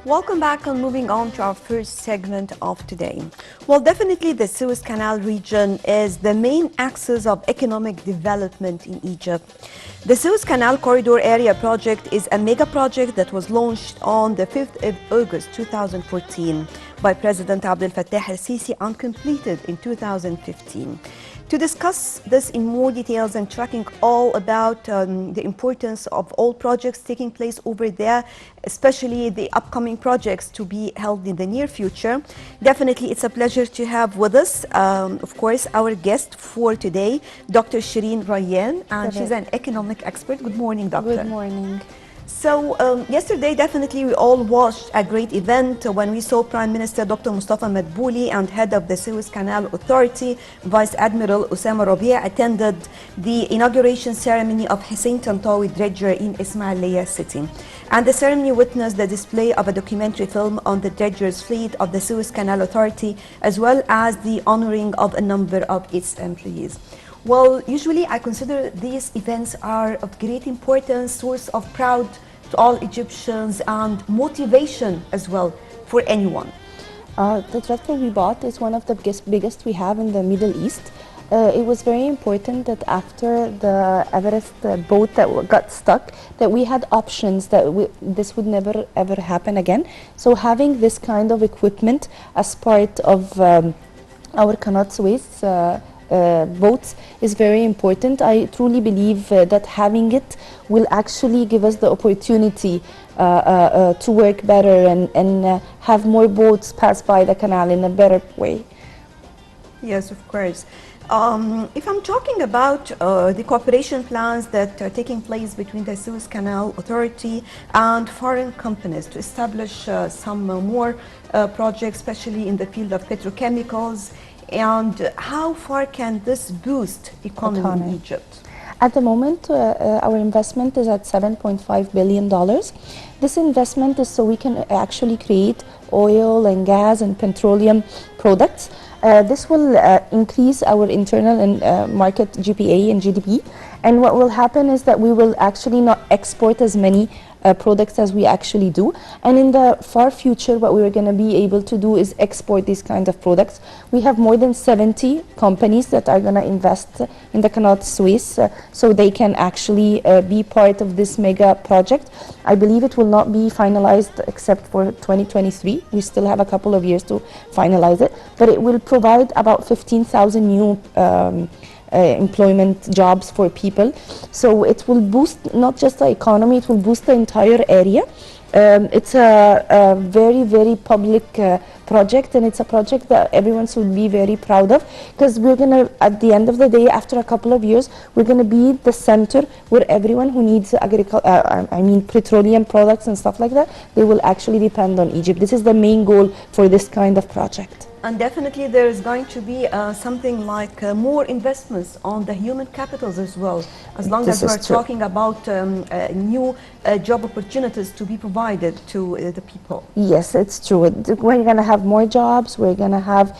Welcome back and moving on to our first segment of today. Well, definitely the Suez Canal region is the main axis of economic development in Egypt. The Suez Canal Corridor Area Project is a mega project that was launched on the 5th of August 2014 by President Abdel Fattah el-Sisi and completed in 2015. To discuss this in more details and tracking all about the importance of all projects taking place over there, especially the upcoming projects to be held in the near future, definitely it's a pleasure to have with us, of course, our guest for today, Dr. Shereen Rayan, and she's an economic expert. Good morning, doctor. Good morning. So yesterday, definitely, we all watched a great event when we saw Prime Minister Dr. Mustafa Madbouli and head of the Suez Canal Authority, Vice Admiral Osama Rabia, attended the inauguration ceremony of Hussein Tantawi dredger in Ismailia city. And the ceremony witnessed the display of a documentary film on the dredgers fleet of the Suez Canal Authority, as well as the honoring of a number of its employees. Well, usually I consider these events are of great importance, source of pride to all Egyptians and motivation as well for anyone. The tractor we bought is one of the biggest we have in the Middle East. It was very important that after the Everest boat that got stuck, that we had options that this would never ever happen again. So having this kind of equipment as part of our Qanat Suez boats is very important. I truly believe that having it will actually give us the opportunity to work better and have more boats pass by the canal in a better way. Yes, of course. If I'm talking about the cooperation plans that are taking place between the Suez Canal Authority and foreign companies to establish some more projects, especially in the field of petrochemicals, and how far can this boost economy in Egypt? At the moment, our investment is at $7.5 billion. This investment is so we can actually create oil and gas and petroleum products. This will increase our internal and market GPA and GDP. And what will happen is that we will actually not export as many products as we actually do. And in the far future, what we're going to be able to do is export these kinds of products. We have more than 70 companies that are going to invest in the Qanat Suez, so they can actually be part of this mega project. I believe it will not be finalized except for 2023. We still have a couple of years to finalize it, but it will provide about 15,000 new employment jobs for people. So it will boost not just the economy, it will boost the entire area. It's a very, very public project, and it's a project that everyone should be very proud of, because we're going to, at the end of the day, after a couple of years, we're going to be the center where everyone who needs petroleum products and stuff like that, they will actually depend on Egypt. This is the main goal for this kind of project. And definitely there is going to be something like more investments on the human capitals as well, as long as we're talking about new job opportunities to be provided to the people. Yes, it's true. We're going to have more jobs, we're going to have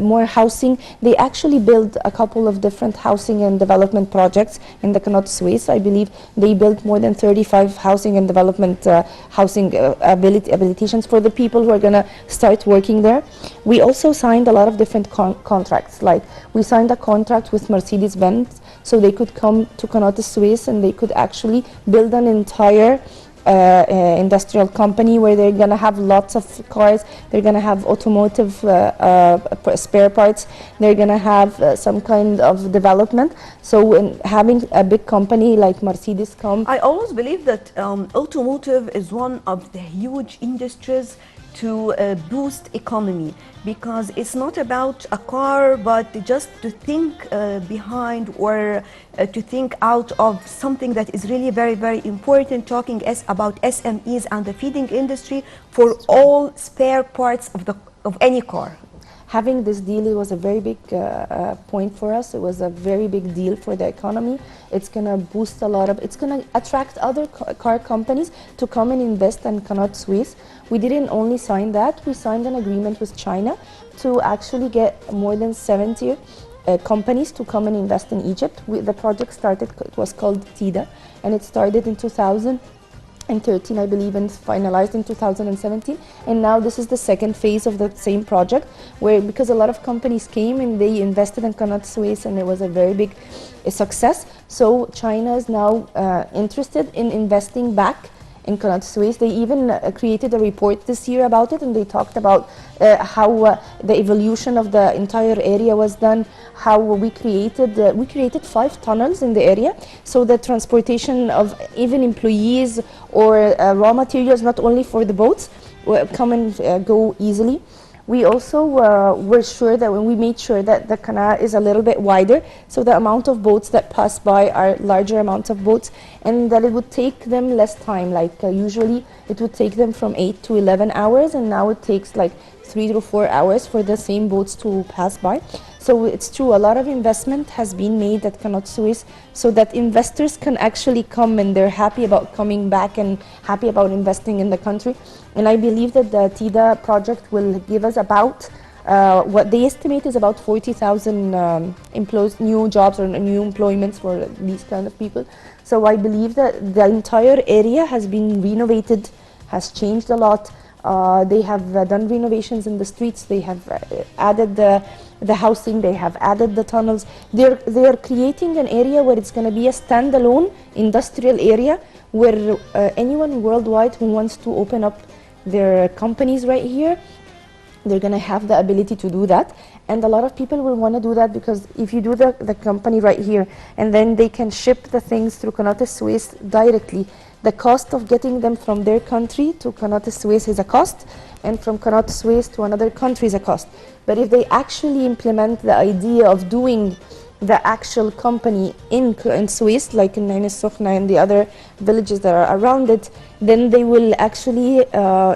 more housing. They actually built a couple of different housing and development projects in the Qanat Suez. I believe they built more than 35 housing and development habilitations for the people who are going to start working there. We also signed a lot of different contracts. Like we signed a contract with Mercedes-Benz, so they could come to Qanat Suez and they could actually build an entire industrial company where they're going to have lots of cars, they're going to have automotive spare parts, they're going to have some kind of development. So when having a big company like Mercedes come... I always believe that automotive is one of the huge industries to boost economy, because it's not about a car, but just to think behind or to think out of something that is really very, very important, talking about SMEs and the feeding industry for all spare parts of any car. Having this deal, it was a very big point for us. It was a very big deal for the economy. It's going to boost a lot of, it's going to attract other car companies to come and invest in Qanat Suez. We didn't only sign that, we signed an agreement with China to actually get more than 70 companies to come and invest in Egypt. The project started, it was called TIDA, and it started in 2000. and 13, I believe, and finalized in 2017. And now this is the second phase of the same project, where because a lot of companies came and they invested in Qanat Suez, and it was a very big success. So China is now interested in investing back in Qanat Suez. They even created a report this year about it, and they talked about how the evolution of the entire area was done, how we created 5 tunnels in the area, so the transportation of even employees or raw materials, not only for the boats, come and go easily. We also were sure that when we made sure that the canal is a little bit wider, so the amount of boats that pass by are larger amounts of boats, and that it would take them less time. Like usually it would take them from 8 to 11 hours, and now it takes like 3 to 4 hours for the same boats to pass by. So it's true, a lot of investment has been made at Qanat Suez, so that investors can actually come and they're happy about coming back and happy about investing in the country. And I believe that the TIDA project will give us about, what they estimate is about 40,000 new jobs or new employments for these kind of people. So I believe that the entire area has been renovated, has changed a lot. They have done renovations in the streets, they have added the housing, they have added the tunnels. They are creating an area where it's going to be a standalone industrial area where anyone worldwide who wants to open up their companies right here, they're going to have the ability to do that. And a lot of people will want to do that, because if you do the company right here and then they can ship the things through Qanat Suez directly, the cost of getting them from their country to Qanat Suez is a cost, and from Qanat Suez to another country is a cost. But if they actually implement the idea of doing the actual company in Suez, like in Ain al-Sukhna and the other villages that are around it, then they will actually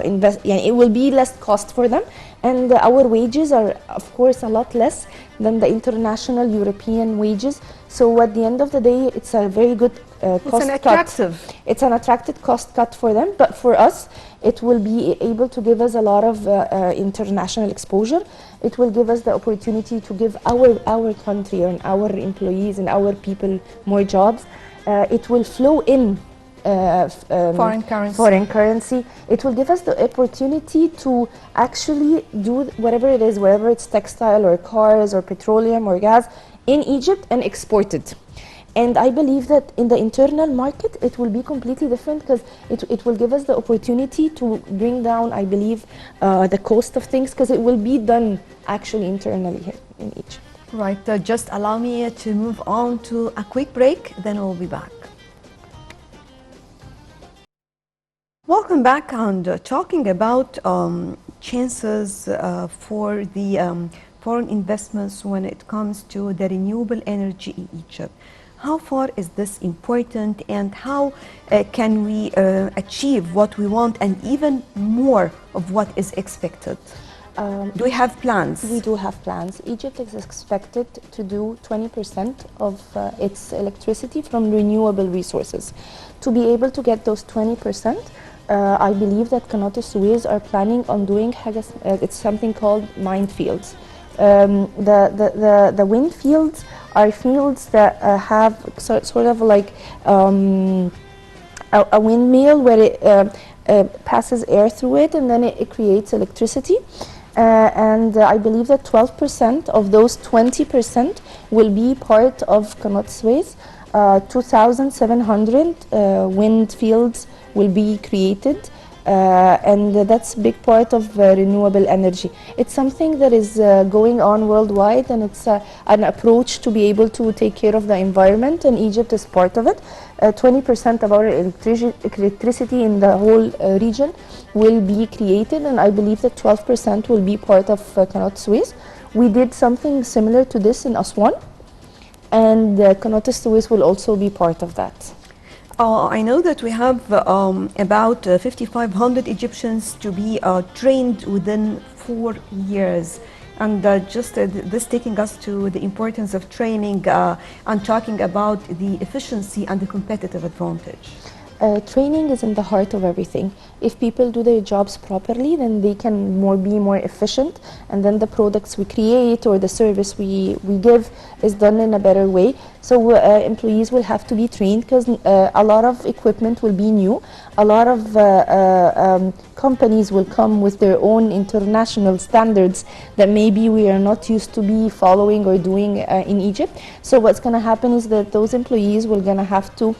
invest, it will be less cost for them. And our wages are, of course, a lot less than the international European wages. So at the end of the day, it's a very good cost cut. It's an attractive cost cut for them, but for us, it will be able to give us a lot of international exposure. It will give us the opportunity to give our country and our employees and our people more jobs. It will flow in foreign currency. It will give us the opportunity to actually do whatever it is, whether it's textile or cars or petroleum or gas, in Egypt and export it. And I believe that in the internal market, it will be completely different, because it will give us the opportunity to bring down, I believe, the cost of things, because it will be done actually internally here in Egypt. Right, just allow me to move on to a quick break, then we'll be back. Welcome back, and talking about chances for the foreign investments when it comes to the renewable energy in Egypt. How far is this important, and how can we achieve what we want and even more of what is expected? Do we have plans? We do have plans. Egypt is expected to do 20% of its electricity from renewable resources. To be able to get those 20%, I believe that Qanat Suez are planning on doing it's something called mine fields. The wind fields are fields that have sort of like a windmill where it passes air through it, and then it creates electricity. And I believe that 12% of those 20% will be part of Qanat Suez. 2,700 wind fields will be created. And that's a big part of renewable energy. It's something that is going on worldwide, and it's an approach to be able to take care of the environment, and Egypt is part of it. 20% of our electricity in the whole region will be created, and I believe that 12% will be part of Qanat Suez. We did something similar to this in Aswan, and Qanat Suez will also be part of that. I know that we have about 5,500 Egyptians to be trained within 4 years. And just this taking us to the importance of training and talking about the efficiency and the competitive advantage. Training is in the heart of everything. If people do their jobs properly, then they can be more efficient, and then the products we create or the service we give is done in a better way. So employees will have to be trained because a lot of equipment will be new. A lot of companies will come with their own international standards that maybe we are not used to be following or doing in Egypt. So what's going to happen is that those employees will going to have to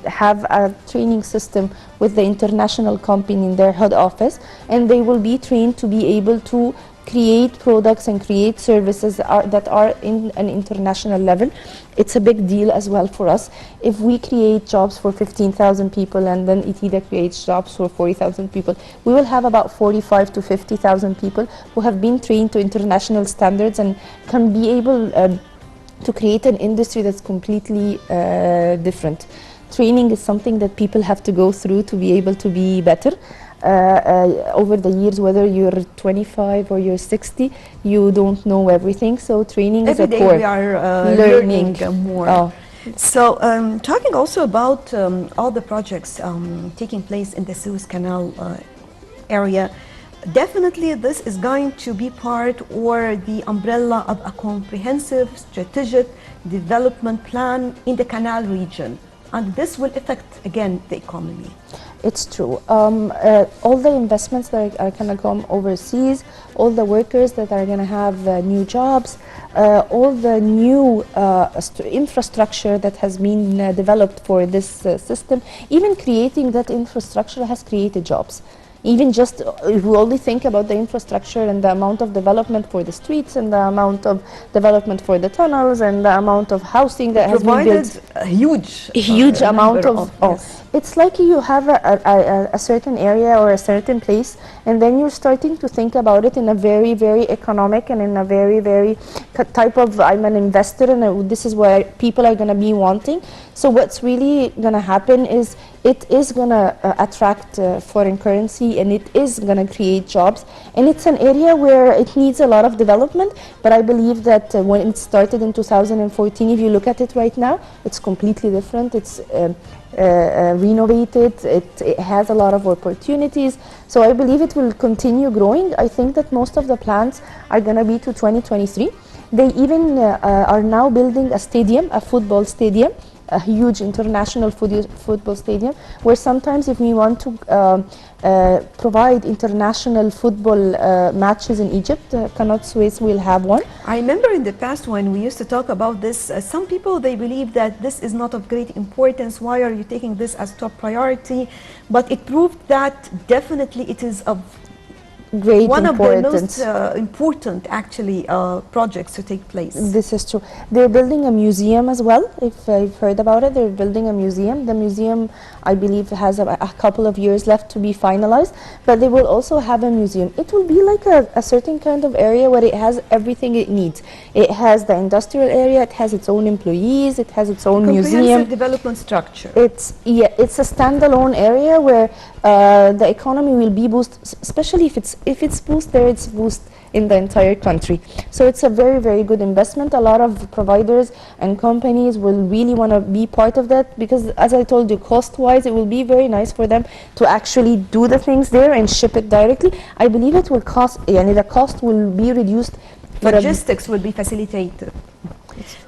have a training system with the international company in their head office, and they will be trained to be able to create products and create services that are in an international level. It's a big deal as well for us. If we create jobs for 15,000 people and then ITIDA creates jobs for 40,000 people, we will have about 45 to 50,000 people who have been trained to international standards and can be able to create an industry that's completely different. Training is something that people have to go through to be able to be better. Over the years, whether you're 25 or you're 60, you don't know everything. So training is a core. Every day we are learning more. Oh. So talking also about all the projects taking place in the Suez Canal area, definitely this is going to be part or the umbrella of a comprehensive strategic development plan in the canal region, and this will affect again the economy. It's true. All the investments that are going to come overseas, all the workers that are going to have new jobs, all the new infrastructure that has been developed for this system, even creating that infrastructure has created jobs. Even just if we only think about the infrastructure and the amount of development for the streets and the amount of development for the tunnels and the amount of housing that has been built. A huge amount of yes. It's like you have a certain area or a certain place, and then you're starting to think about it in a very, very economic and in a very, very type of, I'm an investor and this is where people are going to be wanting. So what's really going to happen is it is going to attract foreign currency, and it is going to create jobs, and it's an area where it needs a lot of development. But I believe that when it started in 2014, if you look at it right now, it's completely different. It's renovated, it has a lot of opportunities, so I believe it will continue growing. I think that most of the plans are going to be to 2023. They even are now building a stadium, a football stadium, a huge international football stadium, where sometimes if we want to provide international football matches in Egypt, Qanat Suez will have one. I remember in the past when we used to talk about this, some people, they believe that this is not of great importance. Why are you taking this as top priority? But it proved that definitely it is of great one importance. of the most important actually projects to take place. This is true. They're building a museum as well. If you've heard about it, they're building a museum. The museum, I believe, has a couple of years left to be finalized, but they will also have a museum. It will be like a certain kind of area where it has everything it needs. It has the industrial area, it has its own employees, it has its own museum. Comprehensive development structure. It's a standalone area where the economy will be boosted, especially if it's boost there, it's boost in the entire country. So it's a very, very good investment. A lot of providers and companies will really want to be part of that, because as I told you, cost-wise, it will be very nice for them to actually do the things there and ship it directly. I believe it will cost, the cost will be reduced. Logistics will be facilitated.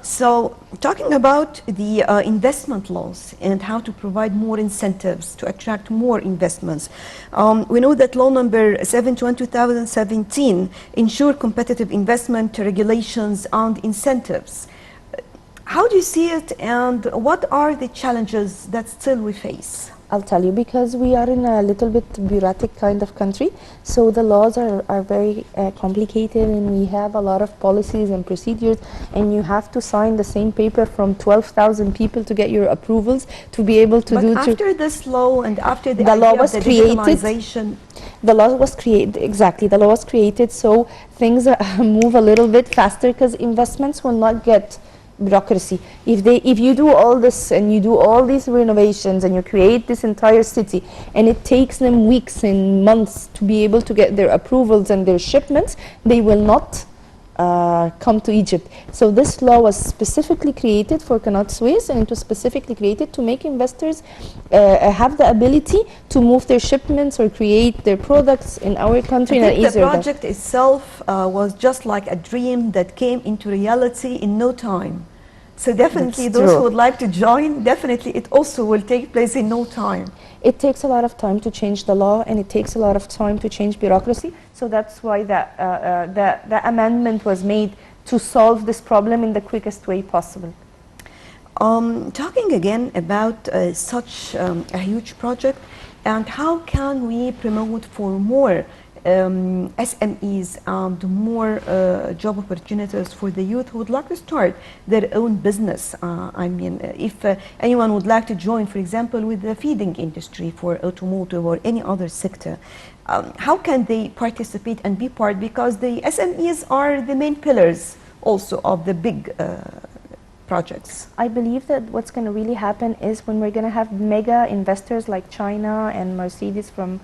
So talking about the investment laws and how to provide more incentives to attract more investments, we know that law number 721/2017 ensure competitive investment regulations and incentives. How do you see it, and what are the challenges that still we face? I'll tell you, because we are in a little bit bureaucratic kind of country, so the laws are very complicated, and we have a lot of policies and procedures, and you have to sign the same paper from 12,000 people to get your approvals to be able to do. But after this law and after the law was created, the law was created, exactly, the law was created so things move a little bit faster, because investments will not get bureaucracy. If you do all this and you do all these renovations and you create this entire city, and it takes them weeks and months to be able to get their approvals and their shipments, they will not come to Egypt. So this law was specifically created for Qanat Suez, and it was specifically created to make investors have the ability to move their shipments or create their products in our country in an easier way. The project itself was just like a dream that came into reality in no time. So definitely That's those who true. would like to join, definitely it also will take place in no time. It takes a lot of time to change the law, and it takes a lot of time to change bureaucracy. So that's why the amendment was made to solve this problem in the quickest way possible. Talking again about such a huge project, and how can we promote for more SMEs and more job opportunities for the youth who would like to start their own business? I mean, if anyone would like to join, for example, with the feeding industry for automotive or any other sector, how can they participate and be part? Because the SMEs are the main pillars also of the big projects. I believe that what's going to really happen is when we're going to have mega investors like China and Mercedes from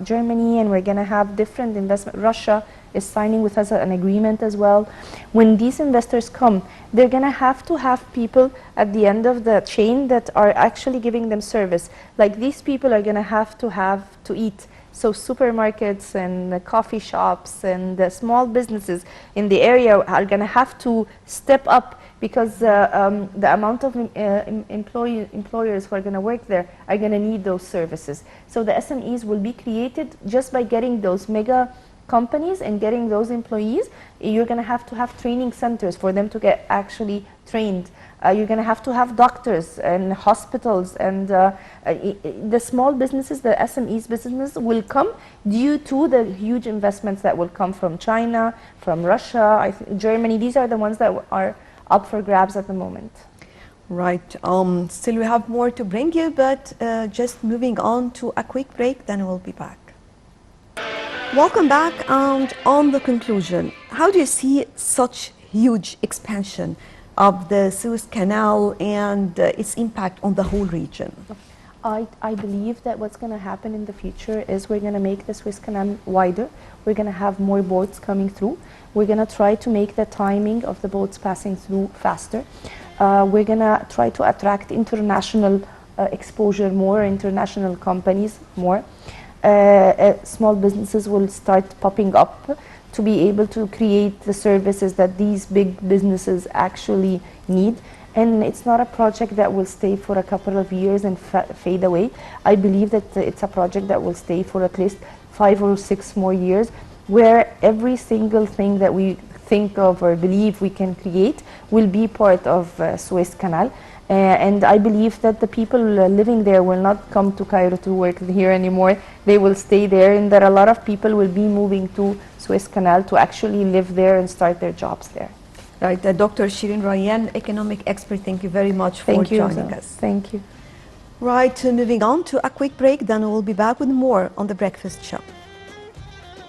Germany, and we're going to have different investment. Russia is signing with us an agreement as well. When these investors come, they're going to have people at the end of the chain that are actually giving them service. Like, these people are going to have to eat. So supermarkets and coffee shops and small businesses in the area are going to have to step up, because the amount of employers who are going to work there are going to need those services. So the SMEs will be created just by getting those mega companies and getting those employees. You're going to have training centers for them to get actually trained. You're going to have doctors and hospitals, and the small businesses, the SMEs business will come due to the huge investments that will come from China, from Russia, Germany. These are the ones that are up for grabs at the moment. Right. Still we have more to bring you, but just moving on to a quick break, then we'll be back. Welcome back, and on the conclusion, how do you see such huge expansion of the Suez Canal and its impact on the whole region? I believe that what's going to happen in the future is we're going to make the Suez Canal wider. We're going to have more boats coming through. We're going to try to make the timing of the boats passing through faster. We're going to try to attract international exposure more, international companies more. Small businesses will start popping up to be able to create the services that these big businesses actually need. And it's not a project that will stay for a couple of years and fade away. I believe that it's a project that will stay for at least 5 or 6 more years, where every single thing that we think of or believe we can create will be part of Suez Canal. And I believe that the people living there will not come to Cairo to work here anymore. They will stay there, and that a lot of people will be moving to Suez Canal to actually live there and start their jobs there. Right, Dr. Shereen Rayan, economic expert, thank you very much for joining us. Thank you. Right, moving on to a quick break, then we'll be back with more on The Breakfast Show.